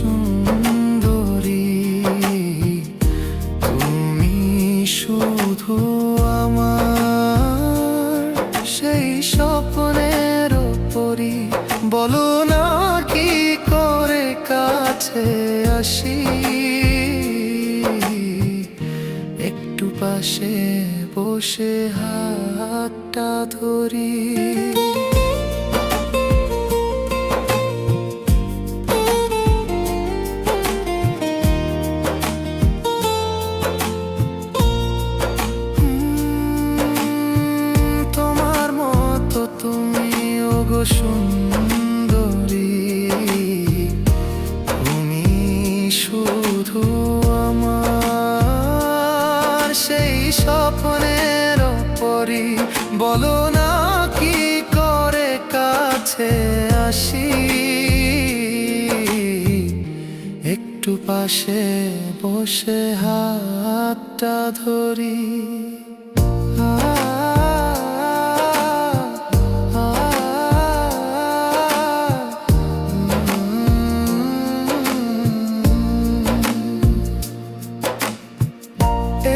সুন্দরী, তুমি শুধু আমার সেই স্বপ্নের পরী। বলো না কি করে কাছে আসি, একটু পাশে বসে হাতটা ধরি। তোমার মতো তুমি ওগো সুন্দরী, তুমি শুধু আমার সেই স্বপ্নের পরী। বলো না কি করে কাছে আসি, একটু পাশে বসে হাতটা ধরি।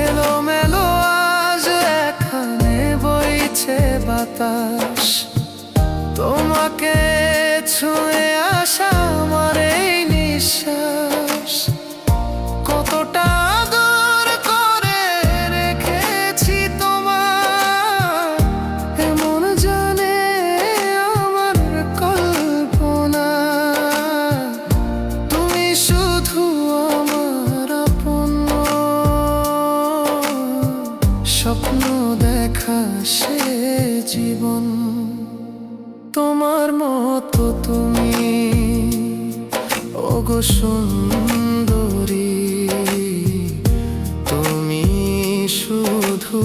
এলোমেলো আজ এখানে বইছে বাতাস, তোমাকে ছুঁয়ে আসা আমার এই নিঃশ্বাস। কতটা দূর করে রেখেছি তোমার, এমন জানে আমার কল্পনা। তুমি শুধু আমার আপন, স্বপ্ন দেখা সে জীবন। তোমার মতো তুমি ওগো সুন্দরী, তুমি শুধু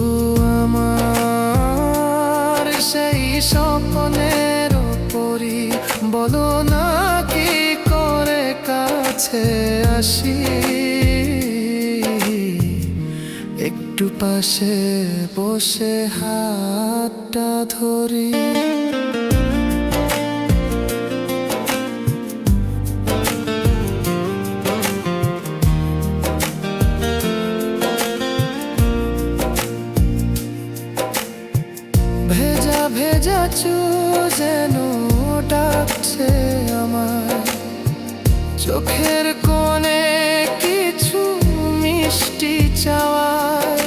আমার সেই স্বপ্নের পরী। বলো না কি করে কাছে আসি, একটু পাশে বসে হাতটা ধরি। ভেজা ভেজা চোখ যেন ডাকছে আমার, চোখের কোণে কিছু মিষ্টি চাওয়ার।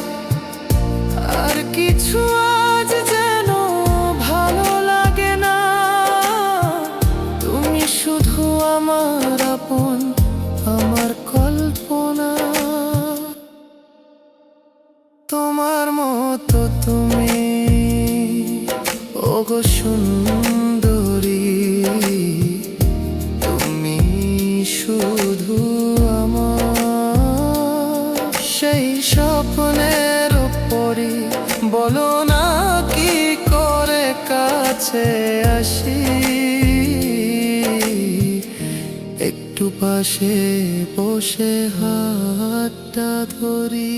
আর কিছু আজ যেন ভালো লাগে না, তুমি শুধু আমার আপন, আমার কল্পনা। তোমার মতো তুমি ওগো সুন্দরী, তুমি শুধু আমার সেই স্বপ্নের পরী। বলো না কি করে কাছে আসি, একটু পাশে বসে হাতটা ধরি।